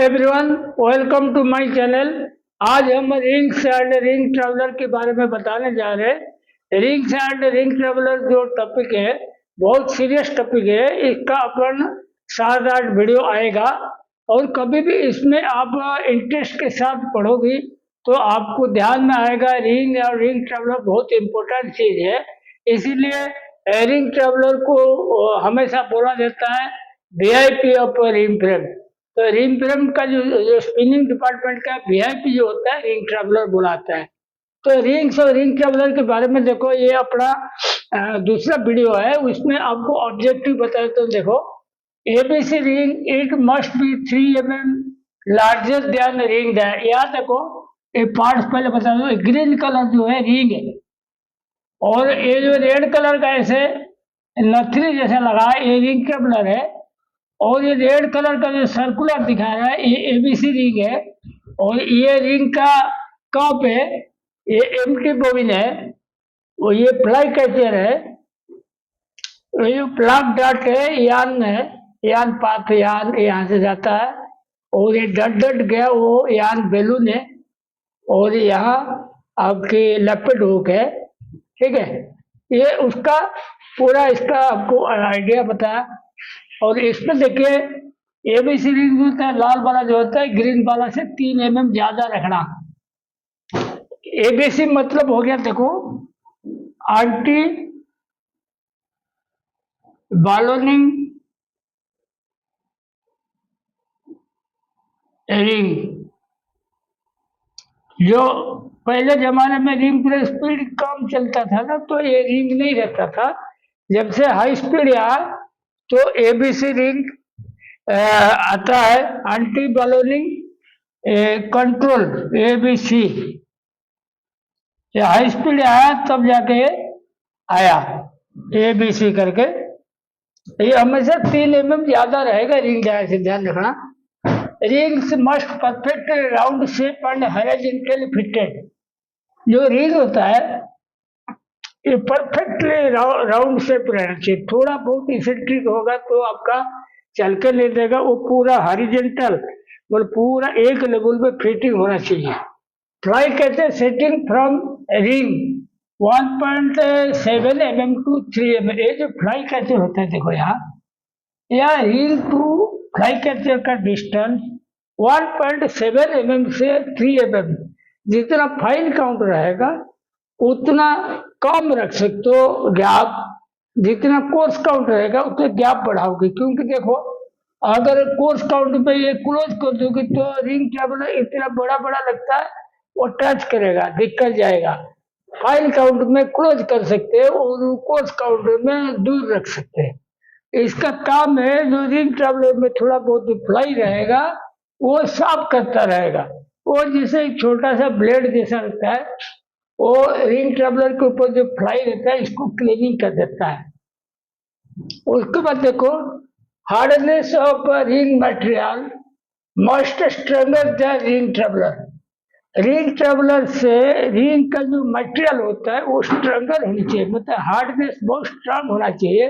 Everyone, welcome to my channel. आज हम rings and ring traveller के बारे में बताने जा रहे हैं। रिंग्स एंड रिंग ट्रैवलर जो टॉपिक है बहुत सीरियस टॉपिक है। इसका अपन 7-8 वीडियो आएगा और कभी भी इसमें आप इंटरेस्ट के साथ पढ़ोगी तो आपको ध्यान में आएगा रिंग और रिंग ट्रैवलर बहुत इम्पोर्टेंट चीज़ है। इसीलिए रिंग ट्रैवलर को हमेशा बोला जाता है वीआईपी ऑफ रिंग फ्रेम। तो रिंग फ्रेम का जो स्पिनिंग डिपार्टमेंट का वीआईपी जो होता है रिंग ट्रैवलर बुलाता है। तो रिंग्स और रिंग ट्रैवलर के बारे में देखो, ये अपना दूसरा वीडियो है, उसमें आपको ऑब्जेक्टिव बताया। तो देखो, ABC ring it must be 3 mm largest than ring है। यहाँ देखो, ये पार्ट्स पहले बता दो। ग्रीन कलर जो है रिंग है और ये जो रेड कलर का ऐसे नथनी जैसा लगा है ये रिंग ट्रैवलर है। और ये रेड कलर का जो सर्कुलर दिखा रहा है ये एबीसी रिंग है। और ये रिंग का कप है, ये एम्प्टी बॉबिन है, और ये फ्लाई कैचर है, ये प्लग डट है, यान पाथ यान यहाँ से जाता है। और ये डट गया वो यान बैलून है। और यहाँ आपकी लेपर्ड हुक है, ठीक है। ये उसका पूरा इसका आपको आइडिया बताया। और इसमें देखिए एबीसी रिंग होता है, लाल वाला जो होता है ग्रीन वाला से 3 mm ज्यादा रखना। एबीसी मतलब हो गया, देखो, एंटी बालोनिंग रिंग। जो पहले जमाने में रिंग पर स्पीड कम चलता था ना, तो ये रिंग नहीं रहता था। जब से हाई स्पीड आया तो एबीसी रिंग आता है, anti ballooning control ABC. High speed आया तब जाके आया एबीसी करके। ये हमेशा 3 mm ज्यादा रहेगा रिंग जाए से, ध्यान रखना। Rings must perfect round shape and horizontally fitted. जो रिंग होता है ये परफेक्टली राउंड शेप रहना चाहिए। थोड़ा बहुत इसेंट्रिक होगा तो आपका चल के नहीं देगा। वो पूरा हॉरिजॉन्टल मतलब पूरा एक लेवल पे फिटिंग होना चाहिए। फ्लाई कहते हैं setting from ring 1.7 mm to 3 mm। ये जो फ्लाई कैचर होता है, देखो यहाँ रिंग टू फ्लाई कैचर का डिस्टेंस 1.7 mm से 3 mm। जितना फाइन काउंट रहेगा उतना कम रख सकते हो गैप। जितना कोर्स काउंट रहेगा उतना गैप बढ़ाओगे, क्योंकि देखो अगर कोर्स काउंट पे ये क्लोज कर दोगे तो रिंग ट्रैवलर इतना बड़ा बड़ा लगता है, वो टच करेगा, दिक्कत जाएगा। फाइन काउंट में क्लोज कर सकते हैं और कोर्स काउंट में दूर रख सकते हैं। इसका काम है जो रिंग ट्रैवलर में थोड़ा बहुत फ्लाई रहेगा वो साफ करता रहेगा। वो जैसे एक छोटा सा ब्लेड जैसा लगता है, वो रिंग ट्रैवलर के ऊपर जो फ्लाई रहता है इसको क्लीनिंग कर देता है। उसके बाद देखो, hardness of ring material must stronger than ring traveller. Ring traveller से रिंग का जो मटेरियल होता है वो स्ट्रॉन्गर होनी चाहिए, मतलब हार्डनेस बहुत स्ट्रांग होना चाहिए,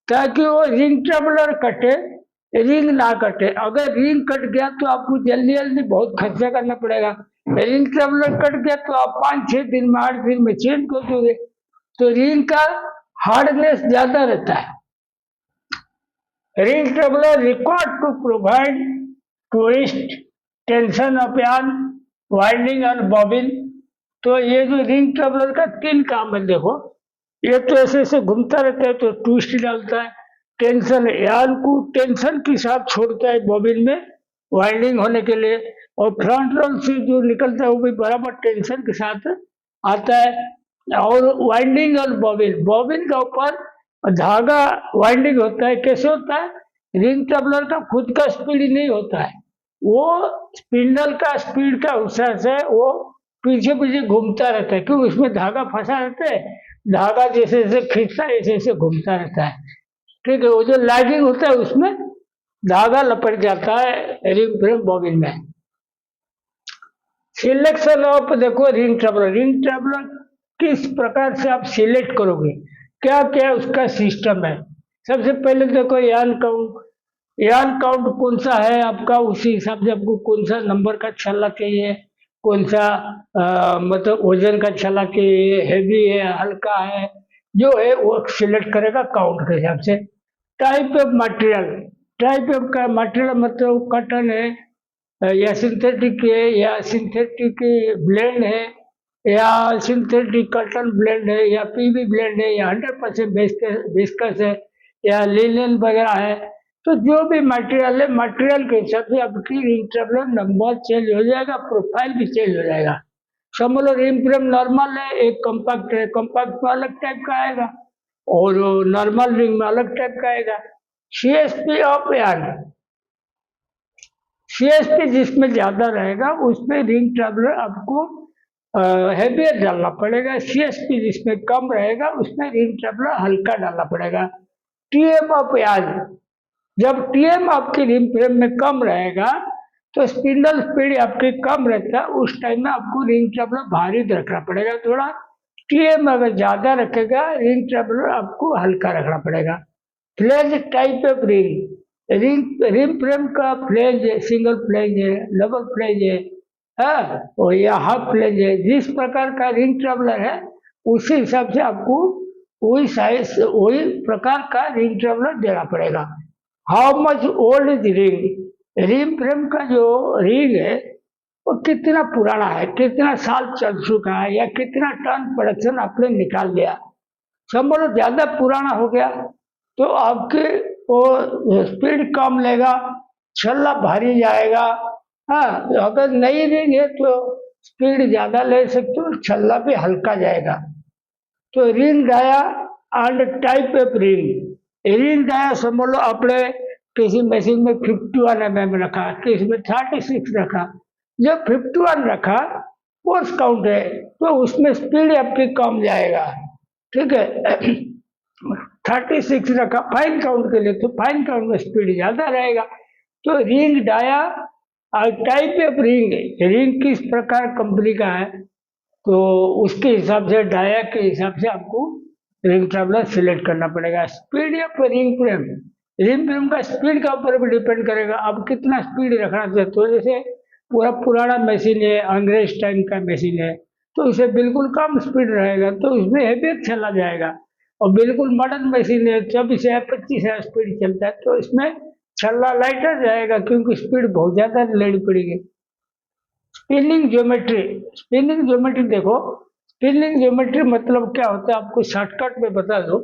ताकि वो रिंग ट्रैवलर कटे, रिंग ना कटे। अगर रिंग कट गया तो आपको जल्दी जल्दी बहुत खर्चा करना पड़ेगा। रिंग ट्रैवलर कट गया तो आप 5-6 दिन में 8 दिन में चेंज कर दोगे। तो रिंग का हार्डनेस ज्यादा रहता है। Ring traveller required to provide twist tension of yarn winding और बॉबिन। तो ये जो रिंग ट्रैवलर का 3 काम है, देखो, ये तो ऐसे ऐसे घूमता रहता है तो ट्विस्ट डालता है, टेंशन यार्न को टेंशन के साथ छोड़ता है बॉबिन में वाइंडिंग होने के लिए, और फ्रंट रोल से जो निकलता है वो भी बराबर टेंशन के साथ आता है। और वाइंडिंग और बॉबिन, बॉबिन का ऊपर धागा वाइंडिंग होता है। कैसे होता है? रिंग ट्रैवलर का खुद का स्पीड नहीं होता है, वो स्पिंडल का स्पीड का हिस्सा से वो पीछे पीछे घूमता रहता है। क्यों? उसमें धागा फंसा रहता है, धागा जैसे जैसे खींचता है ऐसे ऐसे घूमता रहता है, ठीक है। वो जो लैगिंग होता है उसमें धागा लपट जाता है रिंग फ्रेम बॉबिन में। सिलेक्शन ऑफ, देखो, रिंग ट्रैवलर किस प्रकार से आप सिलेक्ट करोगे, क्या क्या उसका सिस्टम है। सबसे पहले देखो यार्न काउंट, यार्न काउंट कौन सा है आपका, उसी हिसाब से आपको कौन सा नंबर का छल्ला चाहिए, कौन सा मतलब वजन का छल्ला चाहिए, हैवी है हल्का है, जो है वो सिलेक्ट करेगा काउंट के हिसाब से। Type of material, type of का मटेरियल मतलब कॉटन है या सिंथेटिक है या सिंथेटिक ब्लेंड है या सिंथेटिक कॉटन ब्लेंड है या पीवी ब्लेंड है या 100% विस्कस है या लिनन वगैरह है। तो जो भी मटेरियल है, मटेरियल के हिसाब से आपकी रिंग ट्रेवलर नंबर चेंज हो जाएगा, प्रोफाइल भी चेंज हो जाएगा। समझ लो रिंग फ्रेम नॉर्मल है, एक कॉम्पैक्ट है, कॉम्पैक्ट में अलग टाइप का आएगा और नॉर्मल रिंग में अलग टाइप का आएगा। सीएसपी ऑफ यार्न, सीएसपी जिसमें ज्यादा रहेगा उसमें रिंग ट्रेवलर आपको हैवियर डालना पड़ेगा, सीएसपी जिसमें कम रहेगा उसमें रिंग ट्रेवलर हल्का डालना पड़ेगा। टीएम ऑफ यार्न, जब टीएम आपकी रिंग फ्रेम में कम रहेगा तो स्पिंडल स्पीड आपकी कम रहता है, उस टाइम में आपको रिंग ट्रेवलर भारी रखना पड़ेगा थोड़ा। टीएम अगर ज्यादा रखेगा रिंग ट्रेवलर आपको हल्का रखना पड़ेगा। Flange type of ring, ring ring frame का फ्लेज सिंगल फ्लेज है, डबल फ्लेज है, हाँ और या हाफ फ्लेज है। जिस प्रकार का रिंग ट्रेवलर है उसी हिसाब से आपको वही साइज वही प्रकार का रिंग ट्रेवलर देना पड़ेगा। How much old is ring, ring frame का जो रिंग है वो कितना पुराना है, कितना साल चल चुका है या कितना टन प्रोडक्शन आपने निकाल दिया। समझ लो ज्यादा पुराना हो गया तो आपके वो स्पीड कम लेगा, छल्ला भारी जाएगा। हाँ, अगर नई रिंग है तो स्पीड ज्यादा ले सकते हो, छल्ला भी हल्का जाएगा। तो ring dia and type of ring, ring dia समझ लो आपने किसी मशीन में 51 mm रखा, किसी में 36 रखा। जब 51 रखा फोर्स काउंट है तो उसमें स्पीड आपकी कम जाएगा, ठीक है। 36 रखा फाइन काउंट के लिए तो फाइन काउंट में स्पीड ज्यादा रहेगा। तो रिंग डाया और टाइप ऑफ रिंग, रिंग किस प्रकार कंपनी का है तो उसके हिसाब से डाया के हिसाब से आपको रिंग ट्रेवलर सिलेक्ट करना पड़ेगा। Speed of ring frame, ring frame का स्पीड का ऊपर भी डिपेंड करेगा आप कितना स्पीड रखना चाहते हो। जैसे पूरा पुराना मशीन है, अंग्रेज टाइम का मशीन है तो उसे बिल्कुल कम स्पीड रहेगा तो उसमें हैवी चला जाएगा। और बिल्कुल मॉडर्न मशीन है 24 है 25 है स्पीड चलता है तो इसमें छल्ला लाइटर जाएगा क्योंकि स्पीड बहुत ज्यादा लेनी पड़ेगी। स्पिनिंग ज्योमेट्री, स्पिनिंग ज्योमेट्री देखो, स्पिनिंग ज्योमेट्री मतलब क्या होता है आपको शॉर्टकट में बता दो।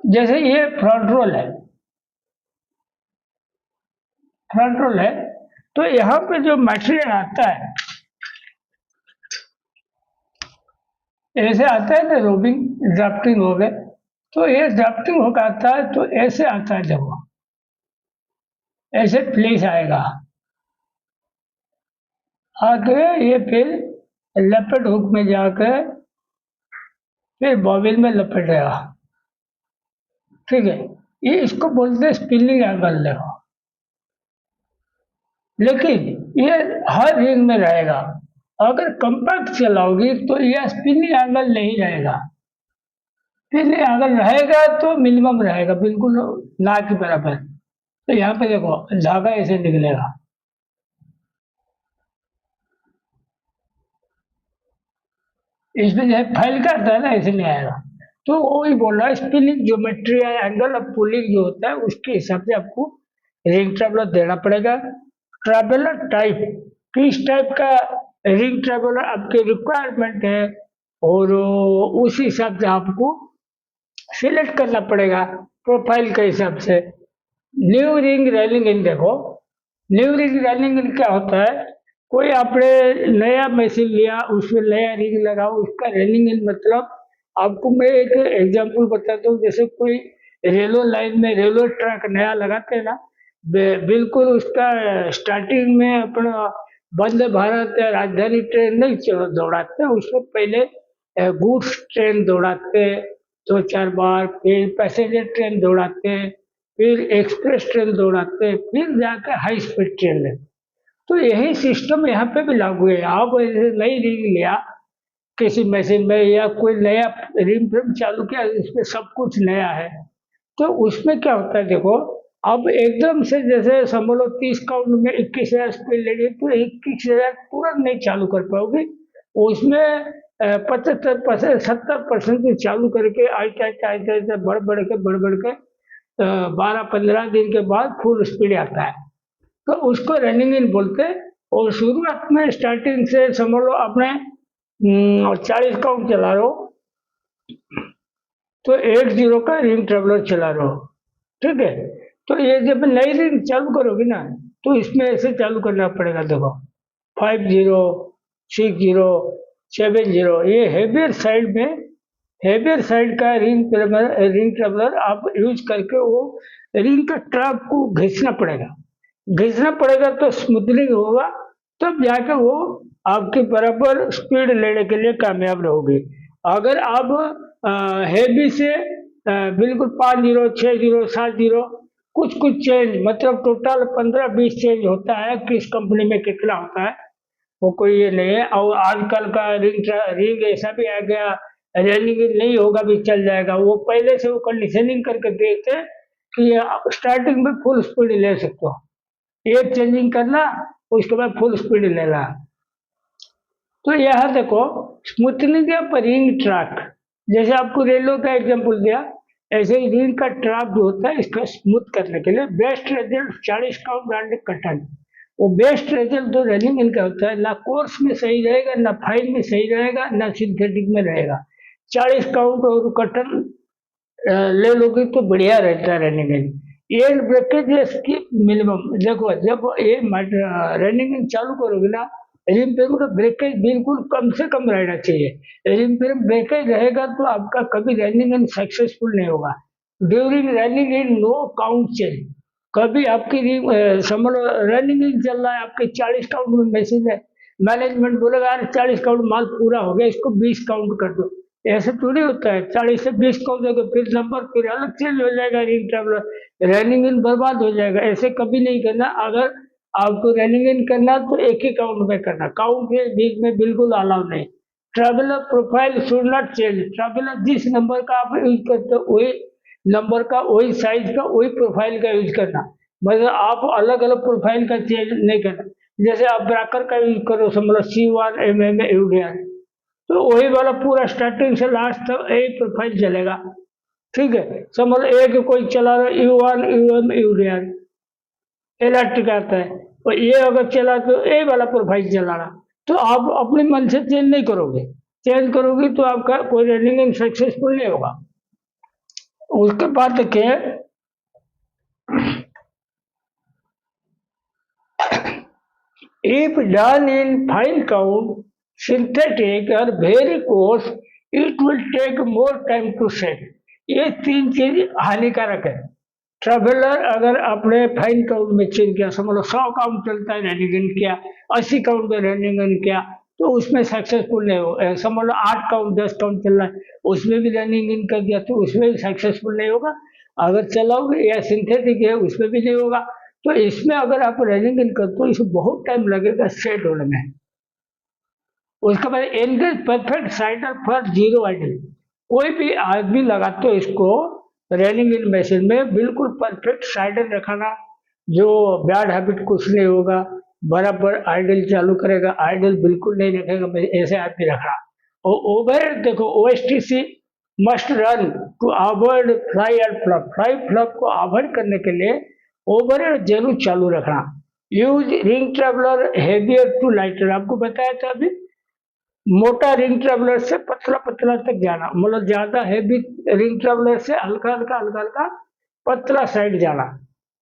जैसे ये फ्रंट रोल है, फ्रंट रोल है तो यहाँ पे जो मटेरियल आता है ऐसे आता है ना, रोबिंग ड्राफ्टिंग हो गए तो ये ड्राफ्टिंग होकर आता है तो ऐसे आता है, देखो ऐसे फ्लेश आएगा आके ये फिर लेपर्ड हुक में जाकर फिर बॉबिल में लपेटेगा, ठीक है। ये इसको बोलते हैं स्पिनिंग एंगल, देखो। लेकिन ये हर रिंग में रहेगा, अगर कंपैक्ट चलाओगी तो यह स्पिनिंग एंगल नहीं रहेगा। स्पिनिंग एंगल रहेगा तो मिनिमम रहेगा, बिल्कुल ना के बराबर। तो यहाँ पे देखो धागा ऐसे निकलेगा, इसमें जो है फैल करता है ना ऐसे नहीं आएगा। तो वही बोल रहा है स्पिनिंग ज्योमेट्री या एंगल ऑफ पुलिंग जो होता है उसके हिसाब से आपको रिंग ट्रेवलर देना पड़ेगा। ट्रेवलर टाइप, किस टाइप का रिंग ट्रेवलर आपके रिक्वायरमेंट है और उस हिसाब से आपको सिलेक्ट करना पड़ेगा प्रोफाइल के हिसाब से। न्यू रिंग रेलिंग इन देखो, न्यू रिंग रेलिंग इन क्या होता है, कोई आपने नया मशीन लिया उसमें नया रिंग लगाओ उसका रेलिंग इन मतलब, आपको मैं एक एग्जांपल बताता हूँ। जैसे कोई रेलवे लाइन में रेलवे ट्रैक नया लगाते हैं ना, बिल्कुल उसका स्टार्टिंग में अपना वंदे भारत या राजधानी ट्रेन नहीं दौड़ाते, उसमें पहले गुड्स ट्रेन दौड़ाते 2 4 बार, फिर पैसेंजर ट्रेन दौड़ाते, फिर एक्सप्रेस ट्रेन दौड़ाते, फिर जाकर हाई स्पीड ट्रेन लेते। तो यही सिस्टम यहाँ पे भी लागू है। आप जैसे नई रिंग लिया किसी मशीन में या कोई नया रिंग फ्रेम चालू किया इसमें सब कुछ नया है तो उसमें क्या होता है देखो, अब एकदम से जैसे समझ लो 30 काउंट में 21,000 स्पीड लेनी है, तो 21,000 तुरंत नहीं चालू कर पाओगे। उसमें 75% 70% से चालू करके आहिस्ता आहिस्ता आहिस्ता आहिस्ता बढ़ बढ़ के 12-15 दिन के बाद फुल स्पीड आता है, तो उसको रनिंग इन बोलते हैं। और शुरुआत में स्टार्टिंग से समझ लो आपने 40 काउंट चला रहे हो, तो 80 का रिंग ट्रेवलर चला रहे हो, ठीक है। तो ये जब नई रिंग चालू करोगे ना, तो इसमें ऐसे चालू करना पड़ेगा। देखो 50, 60, 70, ये हैवियर साइड का रिंग ट्रेवलर आप यूज करके वो रिंग का ट्रैक को घिसना पड़ेगा तो स्मूथनिंग होगा, तब जाके वो आपके बराबर स्पीड लेने के लिए कामयाब रहोगे। अगर आप हैवी से बिल्कुल 50, 60, 70 कुछ कुछ चेंज, मतलब टोटल 15-20 चेंज होता है, किस कंपनी में कितना होता है वो कोई ये नहीं है। और आजकल का रिंग ऐसा भी आ गया, रनिंग नहीं होगा भी चल जाएगा, वो पहले से वो कंडीशनिंग करके देते हैं कि स्टार्टिंग में फुल स्पीड ले सकते हो, एक चेंजिंग करना उसके बाद फुल स्पीड लेना। तो यहाँ देखो स्मूथनिंग या रिंग ट्रैक, जैसे आपको रेलवे का एग्जांपल दिया, ऐसे ही रिंग का ट्रैक जो होता है इसका स्मूथ करने के लिए बेस्ट रिजल्ट 40 काउंट ब्रांडेड कटन। वो बेस्ट रिजल्ट तो रनिंग इनका होता है, ना कोर्स में सही रहेगा, ना फाइन में सही रहेगा, ना सिंथेटिक में रहेगा। 40 काउंट और कटन ले लोगे तो बढ़िया रहता है running in. And breakage skip minimum, देखो जब ये रनिंग चालू करोगे ना, रिम पे का ब्रेकेज बिल्कुल कम से कम रहना चाहिए। रिम पे ब्रेकेज रहेगा तो आपका कभी रनिंग इन सक्सेसफुल नहीं होगा। During running in no count change, कभी आपकी समझ लो रनिंग इन चल रहा है, आपके 40 काउंट में मैसेज है, मैनेजमेंट बोलेगा यार 40 काउंट माल पूरा हो गया, इसको 20 काउंट कर दो। ऐसे थोड़ी होता है, 40 से 20 काउंट दोगे फिर नंबर फिर अलग चेंज हो जाएगा, रिंग ट्रेवलर रनिंग इन बर्बाद हो जाएगा। ऐसे कभी नहीं करना। अगर आपको रनिंग इन करना तो एक ही काउंट में करना, काउंट के बीच में बिल्कुल अलाउ नहीं। Traveller profile should not change, traveller जिस नंबर का आप यूज करते हो वही नंबर का, वही साइज का, वही प्रोफाइल का यूज करना, मतलब आप अलग अलग प्रोफाइल का चेंज नहीं करना। जैसे आप ब्राकर का यूज करो, समझ लो C1 UDR, तो वही वाला पूरा स्टार्टिंग से लास्ट तक यही प्रोफाइल चलेगा, ठीक है। समझ लो एक कोई चला रहा U1 UM UDR इलेक्ट्रिक आता है, और ये अगर चला तो ये वाला प्रोफाइल चला रहा, तो आप अपने मन से चेंज नहीं करोगे। चेंज करोगे तो आपका कोई रनिंग इन सक्सेसफुल नहीं होगा। उसके बाद देखिए if done in fine count, synthetic or very coarse, it will take more time to set। ये तीन चीज हानिकारक है। ट्रेवलर अगर आपने फाइन काउंट में चेंज किया, समझ लो 100 काउंट चलता है रनिंग इन किया, 80 काउंट में रनिंग इन किया, तो उसमें सक्सेसफुल नहीं हो। समझ लो 8 काउंट 10 काउंट चल रहा है, उसमें भी रनिंग इन कर दिया, तो उसमें भी सक्सेसफुल नहीं होगा। अगर चलाओगे या सिंथेटिक है उसमें भी नहीं होगा। तो इसमें अगर आप रनिंग इन करते हो, इसमें बहुत टाइम लगेगा सेट होने में। उसके बाद engage perfect cider for zero idle, कोई भी आदमी लगाते हो इसको रनिंग इन मशीन में, बिल्कुल परफेक्ट साइडर रखना, जो बैड हैबिट कुछ नहीं होगा, बराबर आइडल चालू करेगा, आइडल बिल्कुल नहीं रखेगा, ऐसे आदमी रखना। और ओवर देखो OSTC must run to avoid fly and fluff, fly fluff को अवॉइड करने के लिए ओवरहेड जरूर चालू रखना। Use ring traveller heavier to lighter, आपको बताया था अभी, मोटा रिंग ट्रेवलर से पतला पतला तक जाना, मतलब ज्यादा हैवी रिंग ट्रेवलर से हल्का हल्का पतला साइड जाना।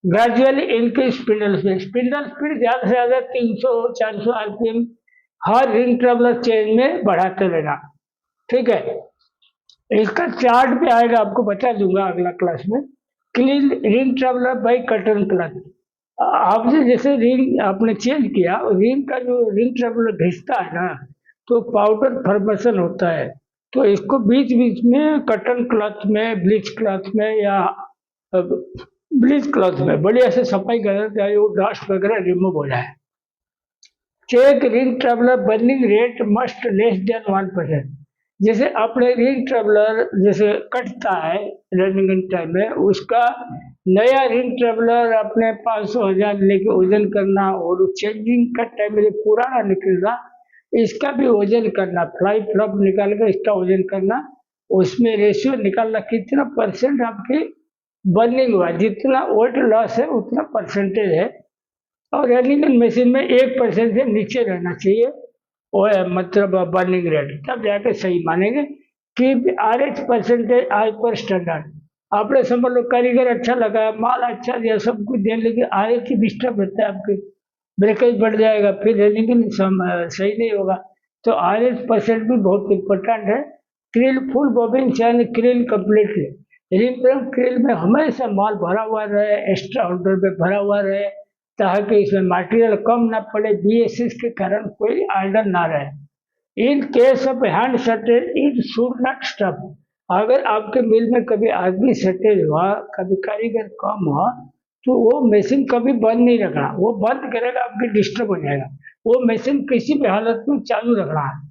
ग्रेजुअली इनक्रीज स्पिंडल स्पीड ज्यादा से ज्यादा 300-400 RPM हर रिंग ट्रेवलर चेंज में बढ़ाते रहना, ठीक है। इसका चार्ट भी आएगा, आपको बता दूंगा अगला क्लास में। Clean ring traveller by cotton clutch, आपने जैसे रिंग आपने चेंज किया, रिंग का जो रिंग ट्रेवलर घिसता है ना, तो पाउडर फॉर्मेशन होता है, तो इसको बीच बीच में कटन क्लॉथ में, ब्लीच क्लॉथ में या ब्लीच क्लॉथ में बढ़िया से सफाई करना चाहिए, वो डस्ट वगैरह रिमूव हो जाए। Check ring traveller burning rate must less than 1%, जैसे अपने रिंग ट्रेवलर जैसे कटता है रनिंग इन टाइम में, उसका नया रिंग ट्रेवलर अपने 500,000 लेके वजन करना और चेंजिंग का टाइम मेरे पुराना निकलना, इसका भी वजन करना, फ्लाई फ्लॉप निकाल कर इसका वजन करना, उसमें रेशियो निकालना कितना परसेंट आपकी बर्निंग हुआ, जितना वेट लॉस है उतना परसेंटेज है। और रनिंग मशीन में 1% से नीचे रहना चाहिए वो है मतलब बर्निंग रेट, तब जाके सही मानेंगे कि RH परसेंटेज आज पर स्टैंडर्ड। आपने समझ लो कारीगर अच्छा लगा, माल अच्छा दिया, सब कुछ दिया, लेकिन RH डिस्टर्ब होता है, आपके ब्रेकेज बढ़ जाएगा, फिर रनिंग सही नहीं होगा। तो RH परसेंट भी बहुत इम्पोर्टेंट है। क्रिल फुल बॉबिन यानी क्रिल कम्प्लीटली, रिंग क्रिल में हमेशा माल भरा हुआ रहे, एक्स्ट्रा ऑर्डर पे भरा हुआ रहे, ताकि इसमें मटेरियल कम ना पड़े, BSS के कारण कोई आइडल ना रहे। In case of hand shortage it should not stop. अगर आपके मिल में कभी आदमी शॉर्टेज हुआ, कभी कारीगर कम हुआ, तो वो मशीन कभी बंद नहीं रखना, वो बंद करेगा आपकी डिस्टर्ब हो जाएगा, वो मशीन किसी भी हालत में चालू रखना है।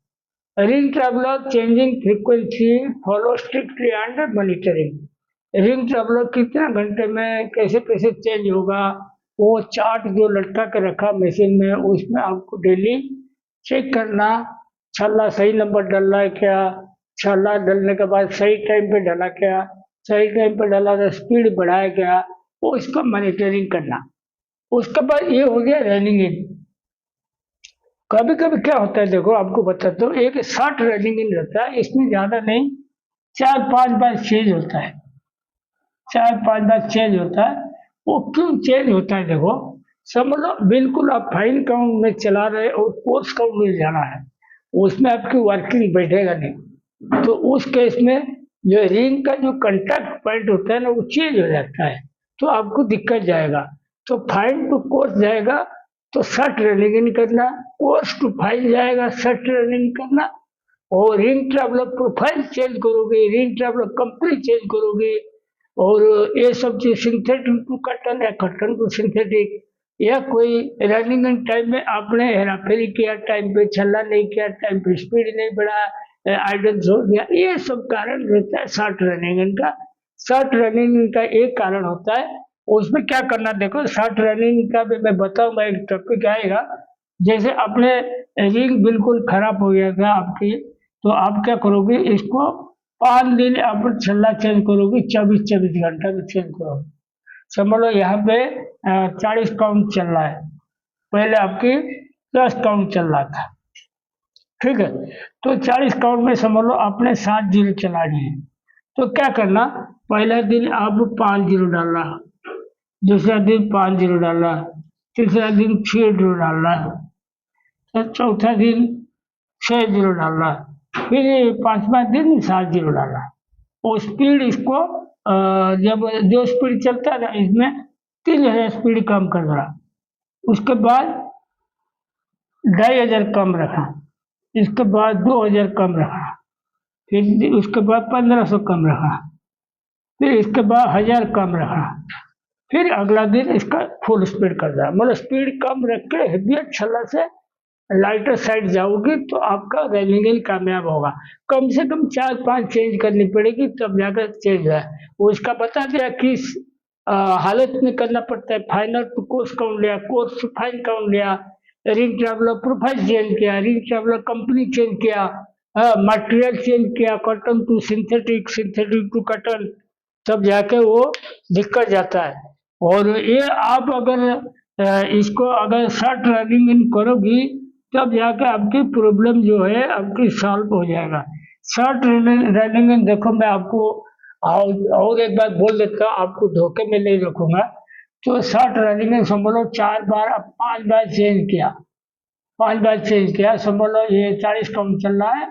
Ring traveller changing frequency follow strictly and monitoring. Ring traveller कितना घंटे में कैसे कैसे चेंज होगा, वो चार्ट जो लटका के रखा मशीन में, उसमें आपको डेली चेक करना, छल्ला सही नंबर डल रहा है क्या, छल्ला डलने के बाद सही टाइम पे डला क्या, सही टाइम पे डला तो स्पीड बढ़ाया क्या, वो इसका मॉनिटरिंग करना। उसके बाद ये हो गया रनिंग इन। कभी कभी क्या होता है, देखो आपको बताता हूँ, एक शॉर्ट रनिंग इन रहता है, इसमें ज्यादा नहीं, 4-5 बार चेंज होता है, 4-5 बार चेंज होता है। वो क्यों चेंज होता है, देखो समझ लो बिल्कुल आप फाइन काउंट में चला रहे और कोर्स काउंट में जाना है, उसमें आपकी वर्किंग बैठेगा नहीं, तो उस केस में जो रिंग का जो कंटैक्ट पॉइंट होता है ना, वो चेंज हो जाता है, तो आपको दिक्कत जाएगा। तो फाइन टू कोर्स जाएगा तो शॉर्ट रनिंग इन करना, कोर्स टू फाइन जाएगा शॉर्ट रनिंग करना, और रिंग ट्रेवलर प्रोफाइल चेंज करोगे, रिंग ट्रेवलर कंपनी चेंज करोगे, और ये सब चीज सिंथेटिक टू कटन या कटन टू सिंथेटिक, या कोई रनिंग टाइम में आपने हेरा फेरी किया, टाइम पे छल्ला नहीं किया, टाइम पे स्पीड नहीं बढ़ा, आइडल छोड़ दिया, ये सब कारण रहता है शॉर्ट रनिंग का। शॉर्ट रनिंग का एक कारण होता है, उसमें क्या करना, देखो शॉर्ट रनिंग का भी मैं बताऊंगा, एक टॉपिक आएगा। जैसे अपने रिंग बिल्कुल खराब हो गया था आपकी, तो आप क्या करोगे, इसको 5 दिन आप छल्ला चेंज करोगे, 24-24 घंटा में चेंज करोगे। समझ लो यहाँ पे 40 काउंट चल रहा है, पहले आपकी 10 काउंट चल रहा था, ठीक है, तो 40 काउंट में समझ लो आपने 7 जीरो चला दिए। तो क्या करना, पहला दिन आप 5 जीरो डालना, दूसरा दिन 5 जीरो डालना, तीसरा दिन 6 जीरो डालना, तो चौथा दिन 6 जीरो डालना, फिर 5वां दिन 7 जीरो डालना। वो स्पीड इसको जब जो स्पीड चलता है ना, इसमें 3000 स्पीड कम कर देना, उसके बाद 2500 कम रखना, इसके बाद 2000 कम रखना, फिर उसके बाद 1500 कम रखना, फिर इसके बाद 1000 कम रखना, फिर अगला दिन इसका फुल स्पीड कर देना। मतलब स्पीड कम रख के हेवियर छल्ला से लाइटर साइड जाओगे तो आपका रनिंग कामयाब होगा। कम से कम 4-5 चेंज करनी पड़ेगी, तब जाकर चेंज है। वो इसका बता दिया किस हालत में करना पड़ता है, फाइनल टू कोर्स काउंट लिया, कोर्स टू फाइन काउंट लिया, रिंग ट्रेवलर प्रोफाइल चेंज किया, रिंग ट्रेवलर कंपनी चेंज किया, मटेरियल चेंज किया, cotton to synthetic, synthetic to cotton, तब जाके वो दिक्कत जाता है। और ये आप अगर इसको अगर शॉर्ट रनिंग इन करोगी, तब जाके आपकी प्रॉब्लम जो है आपकी सॉल्व हो जाएगा। शॉर्ट रनिंग इन देखो, मैं आपको और एक बार बोल देता हूँ, आपको धोखे में नहीं रखूंगा। तो शॉर्ट रनिंग इन समझ लो 4 बार 5 बार चेंज किया, 5 बार चेंज किया, समझ लो ये 40 काउंट चल रहा है,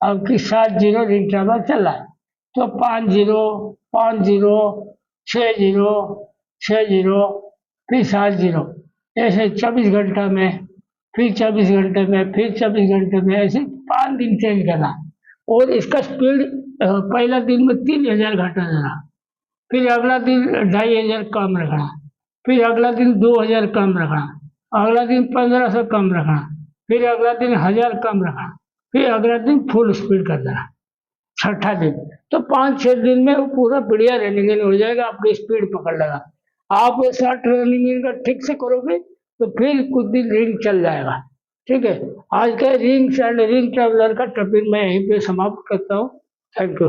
आपकी 7 जीरो रिंग ट्रेवलर चल रहा है, तो 5 जीरो 5 जीरो 6 जीरो 6 जीरो फिर 7 जीरो, ऐसे 24 घंटा में, फिर 24 घंटे में, फिर 24 घंटे में, ऐसे 5 दिन चेंज करना। और इसका स्पीड पहला दिन में 3000 घटा देना, फिर अगला दिन 2500 कम रखना, फिर अगला दिन 2000 कम रखना, अगला दिन 1500 कम रखना, फिर अगला दिन 1000 कम रखना, फिर अगला दिन फुल स्पीड कर देना। छठा दिन। तो 5-6 दिन में वो पूरा बढ़िया रनिंग हो जाएगा, अपनी स्पीड पकड़ लेगा। आप शॉर्ट रनिंग का ठीक से करोगे तो फिर कुछ दिन रिंग चल जाएगा। ठीक है, आज का रिंग्स एंड रिंग ट्रैवलर का टॉपिक मैं यहीं पे समाप्त करता हूँ। Thank you.